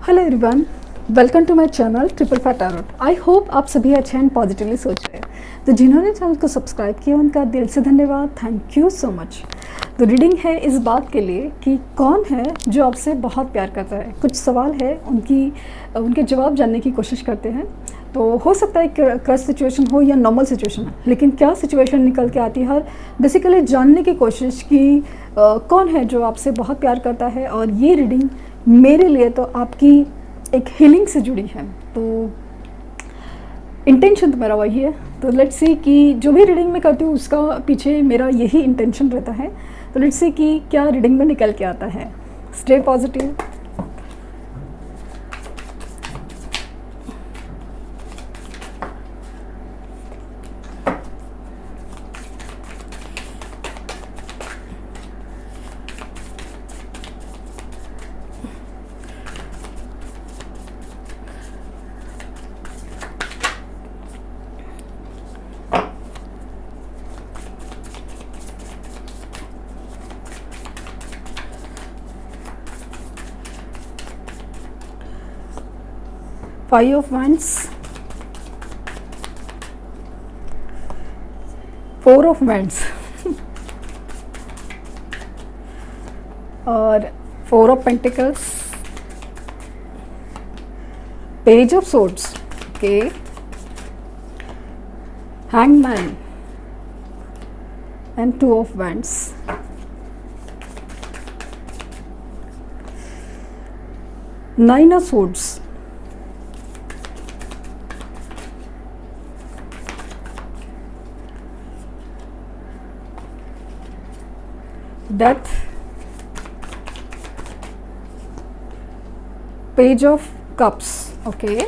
Hello everyone, welcome to my channel triple fat tarot. I hope आप सभी अच्छे and positively सोच रहे हैं। तो जिन्होंने चैनल को सब्सक्राइब किया उनका दिल से धन्यवाद, थैंक यू सो मच। तो रीडिंग है इस बात के लिए कि कौन है जो आपसे बहुत प्यार करता है। कुछ सवाल है, उनके जवाब जानने की कोशिश करते हैं। तो हो सकता है क्रश सिचुएशन हो या नॉर्मल सिचुएशन हो, लेकिन क्या सिचुएशन निकल के आती है बेसिकली जानने की कोशिश की कौन है जो आपसे बहुत प्यार करता है। और ये रीडिंग मेरे लिए तो आपकी एक हीलिंग से जुड़ी है, तो इंटेंशन तो मेरा वही है। तो लेट्स सी कि जो भी रीडिंग मैं करती हूँ उसका पीछे मेरा यही इंटेंशन रहता है। तो लेट्स सी कि क्या रीडिंग में निकल के आता है। Stay positive. Five of Wands, Four of Wands और Four of Pentacles, Page of Swords, okay, Hangman and Two of Wands. Nine of Swords, Death, Page of Cups, okay,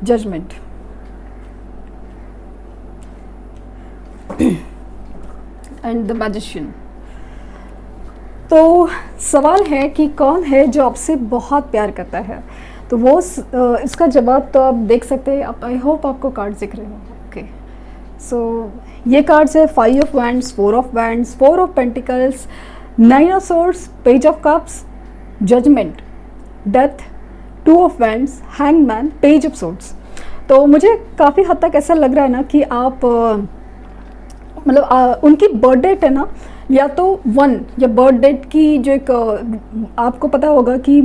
Judgment and the Magician. तो सवाल है कि कौन है जो आपसे बहुत प्यार करता है। तो वो इसका जवाब तो आप देख सकते हैं। आई होप आपको कार्ड दिख रहे हो। ओके, सो ये कार्ड्स है 5 of wands, 4 of wands, 4 of pentacles, 9 of swords, page of cups, judgement, death, 2 of wands, hangman, page of swords. तो मुझे काफ़ी हद तक ऐसा लग रहा है ना कि आप मतलब उनकी बर्थ डेट है ना, या तो 1 या बर्थ डेट की जो एक आपको पता होगा कि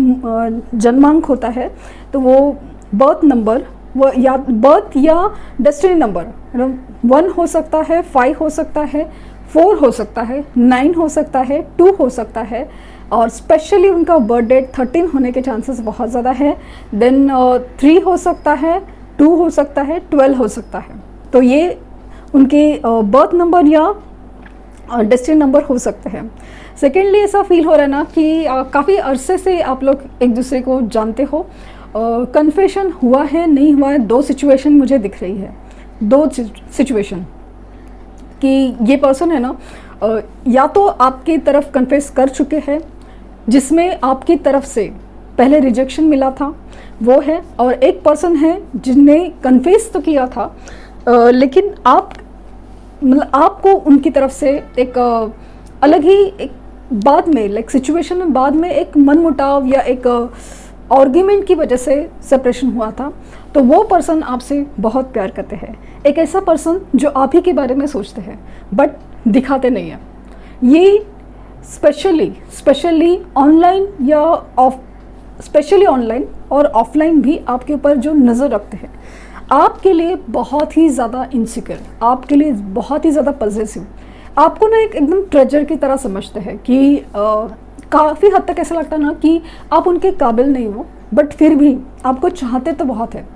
जन्मांक होता है, तो वो बर्थ नंबर, वो या बर्थ या डेस्टिनी नंबर 1 हो सकता है, 5 हो सकता है, 4 हो सकता है, 9 हो सकता है, 2 हो सकता है, और स्पेशली उनका बर्थ डेट 13 होने के चांसेस बहुत ज़्यादा है। देन 3 हो सकता है, 2 हो सकता है, 12 हो सकता है। तो ये उनके बर्थ नंबर या डेस्टिनी नंबर हो सकते हैं। सेकेंडली ऐसा फील हो रहा है ना कि काफ़ी अरसे से आप लोग एक दूसरे को जानते हो। कन्फेशन हुआ है, नहीं हुआ है, 2 सिचुएशन मुझे दिख रही है। 2 सिचुएशन कि ये पर्सन है ना, या तो आपकी तरफ कन्फेस कर चुके हैं, जिसमें आपकी तरफ से पहले रिजेक्शन मिला था वो है, और एक पर्सन है जिनने कन्फेस तो किया था लेकिन मतलब आपको उनकी तरफ से एक अलग ही एक बाद में लाइक सिचुएशन में बाद में एक मनमुटाव या एक आर्ग्यूमेंट की वजह से सेपरेशन हुआ था। तो वो पर्सन आपसे बहुत प्यार करते हैं। एक ऐसा पर्सन जो आप ही के बारे में सोचते हैं बट दिखाते नहीं हैं। ये स्पेशली ऑनलाइन या स्पेशली ऑनलाइन और ऑफलाइन भी आपके ऊपर जो नज़र रखते हैं, आपके लिए बहुत ही ज़्यादा इनसिक्योर, आपके लिए बहुत ही ज़्यादा पॉजेसिव, आपको ना एकदम ट्रेजर की तरह समझते हैं कि काफ़ी हद तक ऐसा लगता है ना कि आप उनके काबिल नहीं हो, बट फिर भी आपको चाहते तो बहुत है।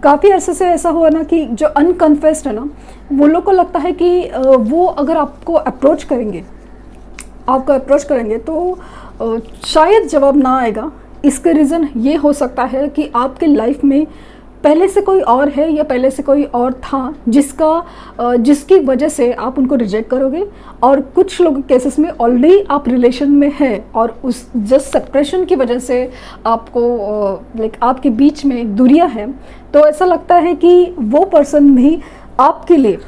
काफ़ी अरसे से ऐसा हुआ ना कि जो अनकन्फेस्ड है ना, वो लोग को लगता है कि वो अगर आपको अप्रोच करेंगे तो शायद जवाब ना आएगा। इसका रीज़न ये हो सकता है कि आपके लाइफ में पहले से कोई और है या पहले से कोई और था जिसकी वजह से आप उनको रिजेक्ट करोगे, और कुछ लोग केसेस में ऑलरेडी आप रिलेशन में है और उस जस्ट सेपरेशन की वजह से आपको लाइक आपके बीच में दूरियां हैं। तो ऐसा लगता है कि वो पर्सन भी आपके लिए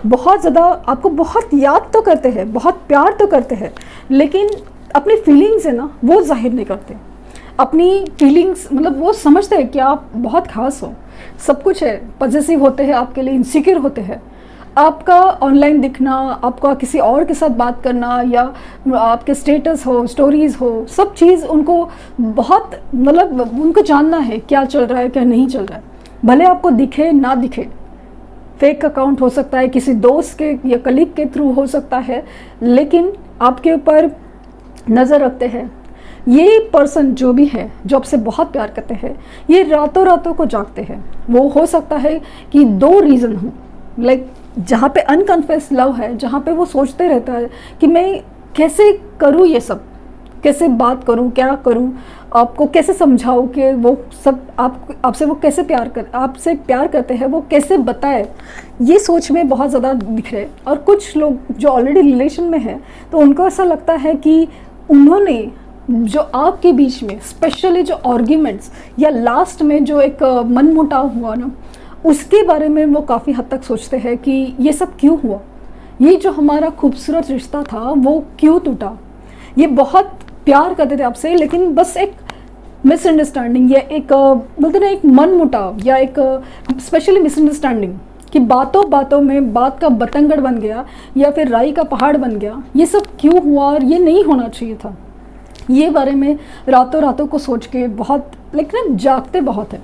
बहुत ज़्यादा आपको बहुत याद तो करते हैं, बहुत प्यार तो करते हैं, लेकिन अपनी फीलिंग्स है ना वो जाहिर नहीं करते। अपनी फीलिंग्स मतलब वो समझते हैं कि आप बहुत खास हो, सब कुछ है, पॉजिटिव होते हैं, आपके लिए इनसिक्योर होते हैं। आपका ऑनलाइन दिखना, आपका किसी और के साथ बात करना या आपके स्टेटस हो, स्टोरीज़ हो, सब चीज़ उनको बहुत मतलब उनको जानना है क्या चल रहा है क्या नहीं चल रहा है। भले आपको दिखे ना दिखे, फेक अकाउंट हो सकता है, किसी दोस्त के या कलीग के थ्रू हो सकता है, लेकिन आपके ऊपर नज़र रखते हैं। ये पर्सन जो भी है जो आपसे बहुत प्यार करते हैं, ये रातों रातों को जागते हैं। वो हो सकता है कि 2 रीज़न हो, लाइक जहाँ पे अनकन्फेस लव है, जहाँ पे वो सोचते रहता है कि मैं कैसे करूँ ये सब, कैसे बात करूँ, क्या करूँ, आपको कैसे समझाऊँ कि वो सब आपसे वो कैसे आपसे प्यार करते हैं, वो कैसे बताए, ये सोच में बहुत ज़्यादा दिख रहे। और कुछ लोग जो ऑलरेडी रिलेशन में हैं तो उनको ऐसा लगता है कि उन्होंने जो आपके बीच में स्पेशली जो आर्ग्यूमेंट्स या लास्ट में जो एक मनमुटाव हुआ ना, उसके बारे में वो काफ़ी हद तक सोचते हैं कि ये सब क्यों हुआ, ये जो हमारा खूबसूरत रिश्ता था वो क्यों टूटा। ये बहुत प्यार करते थे आपसे, लेकिन बस एक मिसअंडरस्टैंडिंग या एक बोलते ना एक मनमुटाव या एक स्पेशली मिसअंडरस्टैंडिंग कि बातों बातों में बात का बतंगड़ बन गया या फिर राई का पहाड़ बन गया, ये सब क्यों हुआ और ये नहीं होना चाहिए था। ये बारे में रातों रातों को सोच के बहुत लेकिन जागते बहुत है।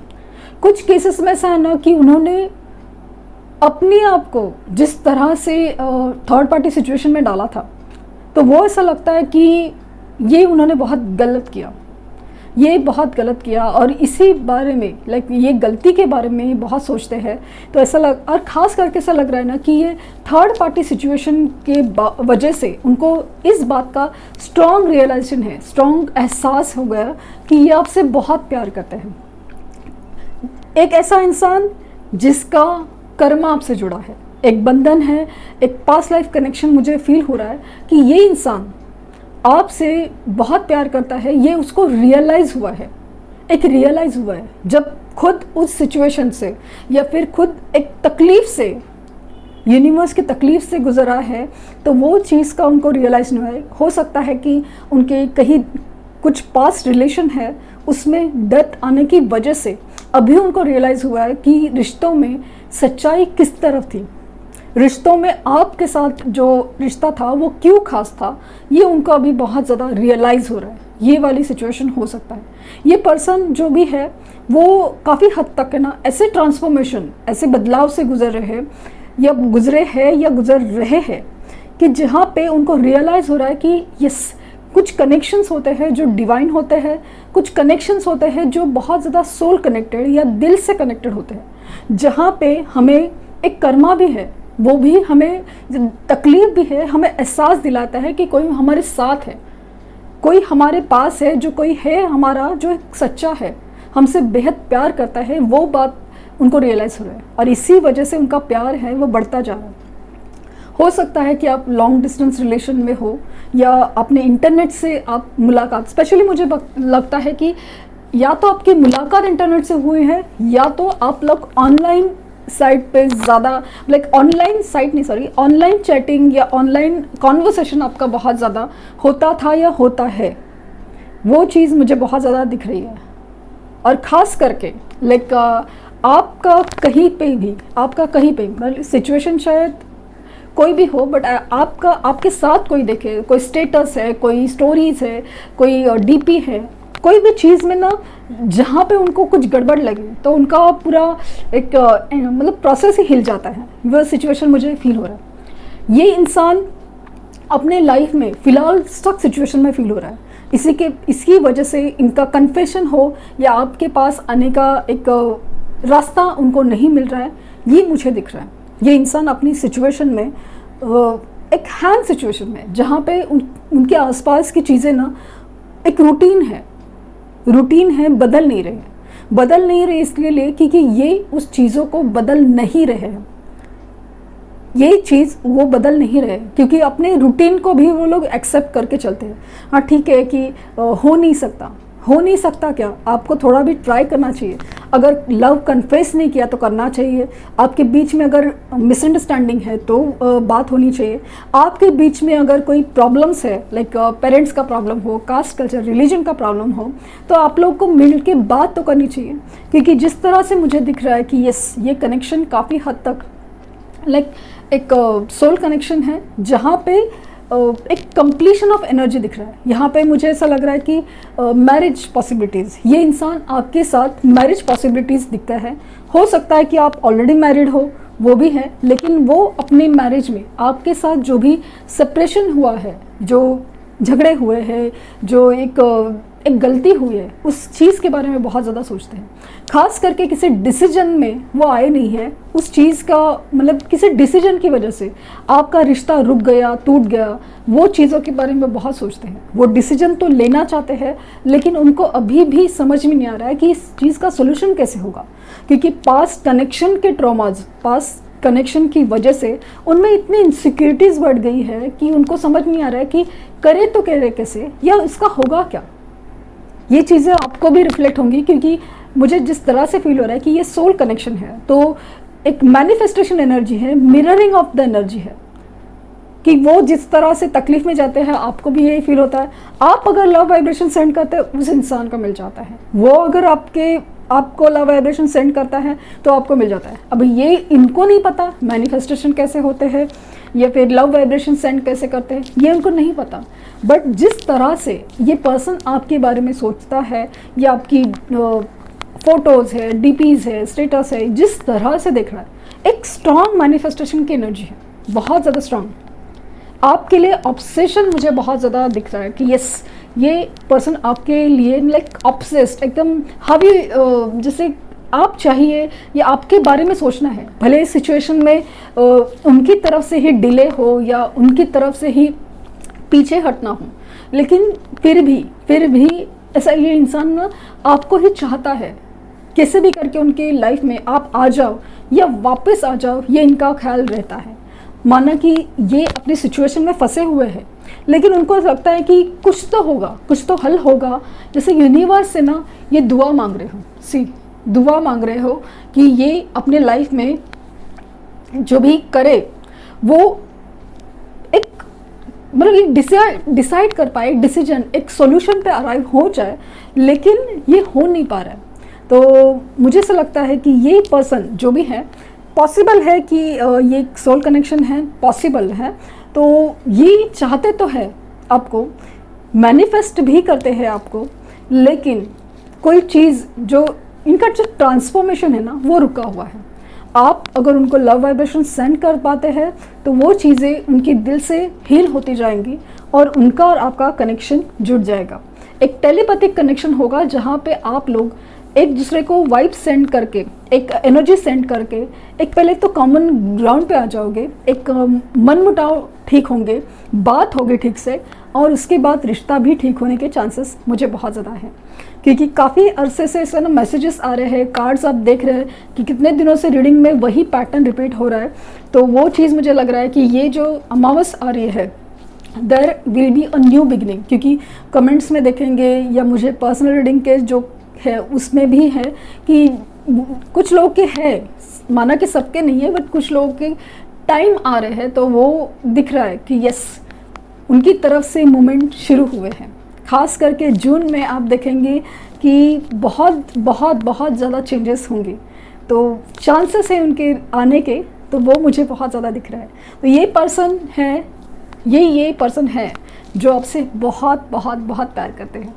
कुछ केसेस में ऐसा है ना कि उन्होंने अपने आप को जिस तरह से थर्ड पार्टी सिचुएशन में डाला था, तो वो ऐसा लगता है कि ये उन्होंने बहुत गलत किया, ये बहुत गलत किया। और इसी बारे में लाइक ये गलती के बारे में बहुत सोचते हैं। तो ऐसा और ख़ास करके ऐसा लग रहा है ना कि ये थर्ड पार्टी सिचुएशन के वजह से उनको इस बात का स्ट्रॉन्ग रियलाइजेशन है, स्ट्रॉन्ग एहसास हो गया कि ये आपसे बहुत प्यार करते हैं। एक ऐसा इंसान जिसका कर्म आपसे जुड़ा है, एक बंधन है, एक पास्ट लाइफ कनेक्शन मुझे फील हो रहा है कि ये इंसान आपसे बहुत प्यार करता है। ये उसको रियलाइज़ हुआ है, एक रियलाइज़ हुआ है जब खुद उस सिचुएशन से या फिर खुद एक तकलीफ़ से, यूनिवर्स की तकलीफ़ से गुजरा है, तो वो चीज़ का उनको रियलाइज़ नहीं हुआ है। हो सकता है कि उनके कहीं कुछ पास्ट रिलेशन है, उसमें डेथ आने की वजह से अभी उनको रियलाइज़ हुआ है कि रिश्तों में सच्चाई किस तरफ थी, रिश्तों में आपके साथ जो रिश्ता था वो क्यों खास था, ये उनको अभी बहुत ज़्यादा रियलाइज़ हो रहा है। ये वाली सिचुएशन हो सकता है। ये पर्सन जो भी है वो काफ़ी हद तक है ना ऐसे ट्रांसफॉर्मेशन, ऐसे बदलाव से गुजर रहे या गुजरे हैं या गुजर रहे हैं कि जहाँ पे उनको रियलाइज़ हो रहा है कि यस, कुछ कनेक्शंस होते हैं जो डिवाइन होते हैं, कुछ कनेक्शंस होते हैं जो बहुत ज़्यादा सोल कनेक्टेड या दिल से कनेक्टेड होते हैं, जहाँ पे हमें एक कर्मा भी है, वो भी हमें तकलीफ़ भी है, हमें एहसास दिलाता है कि कोई हमारे साथ है, कोई हमारे पास है, जो कोई है हमारा जो सच्चा है, हमसे बेहद प्यार करता है। वो बात उनको रियलाइज़ हो रहा है और इसी वजह से उनका प्यार है वो बढ़ता जा रहा है। हो सकता है कि आप लॉन्ग डिस्टेंस रिलेशन में हो या अपने इंटरनेट से आप मुलाकात, स्पेशली मुझे लगता है कि या तो आपकी मुलाकात इंटरनेट से हुई है या तो आप लोग ऑनलाइन साइट पे ज़्यादा लाइक ऑनलाइन साइट नहीं सॉरी ऑनलाइन चैटिंग या ऑनलाइन कॉन्वर्सेशन आपका बहुत ज़्यादा होता था या होता है। वो चीज़ मुझे बहुत ज़्यादा दिख रही है। और ख़ास करके लाइक आपका कहीं पे सिचुएशन शायद कोई भी हो, बट आपके साथ कोई देखे, कोई स्टेटस है, कोई स्टोरीज़ है, कोई डीपी है, कोई भी चीज़ में ना जहाँ पे उनको कुछ गड़बड़ लगे तो उनका पूरा एक मतलब प्रोसेस ही हिल जाता है। वह सिचुएशन मुझे फील हो रहा है। ये इंसान अपने लाइफ में फ़िलहाल स्टक सिचुएशन में फील हो रहा है। इसकी वजह से इनका कन्फेशन हो या आपके पास आने का एक रास्ता उनको नहीं मिल रहा है, ये मुझे दिख रहा है। ये इंसान अपनी सिचुएशन में एक हैंड सिचुएशन में जहाँ पे उनके आसपास की चीज़ें ना एक रूटीन है, बदल नहीं रहे इसलिए क्योंकि ये उस चीज़ों को बदल नहीं रहे हैं। ये चीज़ वो बदल नहीं रहे क्योंकि अपने रूटीन को भी वो लोग एक्सेप्ट करके चलते हैं। हाँ ठीक है कि हो नहीं सकता, हो नहीं सकता क्या? आपको थोड़ा भी ट्राई करना चाहिए। अगर लव कन्फेस नहीं किया तो करना चाहिए। आपके बीच में अगर मिसअंडरस्टैंडिंग है तो बात होनी चाहिए। आपके बीच में अगर कोई प्रॉब्लम्स है, लाइक पेरेंट्स का प्रॉब्लम हो, कास्ट कल्चर रिलीजन का प्रॉब्लम हो, तो आप लोग को मिल के बात तो करनी चाहिए। क्योंकि जिस तरह से मुझे दिख रहा है कि यस, ये कनेक्शन काफ़ी हद तक लाइक एक सोल कनेक्शन है, जहाँ पे एक कंप्लीशन ऑफ एनर्जी दिख रहा है। यहाँ पे मुझे ऐसा लग रहा है कि मैरिज पॉसिबिलिटीज़, ये इंसान आपके साथ मैरिज पॉसिबिलिटीज़ दिखता है। हो सकता है कि आप ऑलरेडी मैरिड हो, वो भी है, लेकिन वो अपने मैरिज में आपके साथ जो भी सेपरेशन हुआ है, जो झगड़े हुए हैं, जो एक गलती हुई है, उस चीज़ के बारे में बहुत ज़्यादा सोचते हैं। खास करके किसी डिसीजन में वो आए नहीं है, उस चीज़ का मतलब किसी डिसीजन की वजह से आपका रिश्ता रुक गया, टूट गया, वो चीज़ों के बारे में बहुत सोचते हैं। वो डिसीजन तो लेना चाहते हैं, लेकिन उनको अभी भी समझ में नहीं आ रहा है कि इस चीज़ का सोल्यूशन कैसे होगा। क्योंकि पास्ट कनेक्शन के ट्रॉमाज, पास्ट कनेक्शन की वजह से उनमें इतनी इनसिक्योरिटीज़ बढ़ गई है कि उनको समझ नहीं आ रहा है कि करे तो करे कैसे, या इसका होगा क्या। ये चीज़ें आपको भी रिफ्लेक्ट होंगी, क्योंकि मुझे जिस तरह से फील हो रहा है कि ये सोल कनेक्शन है, तो एक मैनिफेस्टेशन एनर्जी है, मिररिंग ऑफ द एनर्जी है, कि वो जिस तरह से तकलीफ में जाते हैं आपको भी यही फील होता है। आप अगर लव वाइब्रेशन सेंड करते हैं, उस इंसान को मिल जाता है। वो अगर आपको लव वाइब्रेशन सेंड करता है तो आपको मिल जाता है। अब ये इनको नहीं पता मैनिफेस्टेशन कैसे होते हैं या फिर लव वाइब्रेशन सेंड कैसे करते हैं, ये उनको नहीं पता। बट जिस तरह से ये पर्सन आपके बारे में सोचता है, या आपकी फ़ोटोज़ है, डीपीज़ है, स्टेटस है, जिस तरह से देख रहा है, एक स्ट्रॉन्ग मैनिफेस्टेशन की एनर्जी है, बहुत ज़्यादा स्ट्रॉन्ग। आपके लिए ऑब्सेशन मुझे बहुत ज़्यादा दिख रहा है कि यस, ये पर्सन आपके लिए लाइक ऑब्सेस्ड, एकदम हावी, जैसे आप चाहिए या आपके बारे में सोचना है। भले इस सिचुएशन में उनकी तरफ से ही डिले हो या उनकी तरफ से ही पीछे हटना हो, लेकिन फिर भी ऐसा ये इंसान ना आपको ही चाहता है। कैसे भी करके उनके लाइफ में आप आ जाओ या वापस आ जाओ, ये इनका ख्याल रहता है। माना कि ये अपनी सिचुएशन में फंसे हुए हैं, लेकिन उनको लगता है कि कुछ तो होगा, कुछ तो हल होगा। जैसे यूनिवर्स से ना ये दुआ मांग रहे हो, दुआ मांग रहे हो कि ये अपने लाइफ में जो भी करे वो एक मतलब एक डिसाइड कर पाए, डिसीजन, एक सॉल्यूशन पे अराइव हो जाए, लेकिन ये हो नहीं पा रहा है। तो मुझे ऐसा लगता है कि ये पर्सन जो भी है, पॉसिबल है कि ये एक सोल कनेक्शन है, पॉसिबल है। तो ये चाहते तो है आपको, मैनिफेस्ट भी करते हैं आपको, लेकिन कोई चीज़ जो इनका जो ट्रांसफॉर्मेशन है ना, वो रुका हुआ है। आप अगर उनको लव वाइब्रेशन सेंड कर पाते हैं तो वो चीज़ें उनके दिल से हील होती जाएंगी और उनका और आपका कनेक्शन जुड़ जाएगा। एक टेलीपैथिक कनेक्शन होगा, जहाँ पे आप लोग एक दूसरे को वाइब सेंड करके, एक एनर्जी सेंड करके, एक पहले तो कॉमन ग्राउंड पे आ जाओगे, एक मन मुटाव ठीक होंगे, बात होगी ठीक से, और उसके बाद रिश्ता भी ठीक होने के चांसेस मुझे बहुत ज़्यादा हैं। क्योंकि काफ़ी अरसे से ऐसे ना मैसेजेस आ रहे हैं, कार्ड्स आप देख रहे हैं कि कितने दिनों से रीडिंग में वही पैटर्न रिपीट हो रहा है। तो वो चीज़ मुझे लग रहा है कि ये जो अमावस आ रही है, there will be a new beginning. क्योंकि कमेंट्स में देखेंगे या मुझे पर्सनल रीडिंग के जो है उसमें भी है कि कुछ लोग के है, माना कि सबके नहीं है, बट कुछ लोगों के टाइम आ रहे हैं, तो वो दिख रहा है कि यस, उनकी तरफ से मूवमेंट शुरू हुए हैं। खास करके जून में आप देखेंगे कि बहुत बहुत बहुत ज़्यादा चेंजेस होंगे, तो चांसेस है उनके आने के, तो वो मुझे बहुत ज़्यादा दिख रहा है। तो ये पर्सन है, ये पर्सन है जो आपसे बहुत बहुत बहुत प्यार करते हैं।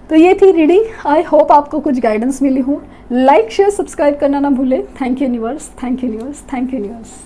तो ये थी रीडिंग। आई होप आपको कुछ गाइडेंस मिली हो। लाइक शेयर सब्सक्राइब करना ना भूलें। Thank you universe, thank you universe, thank you universe.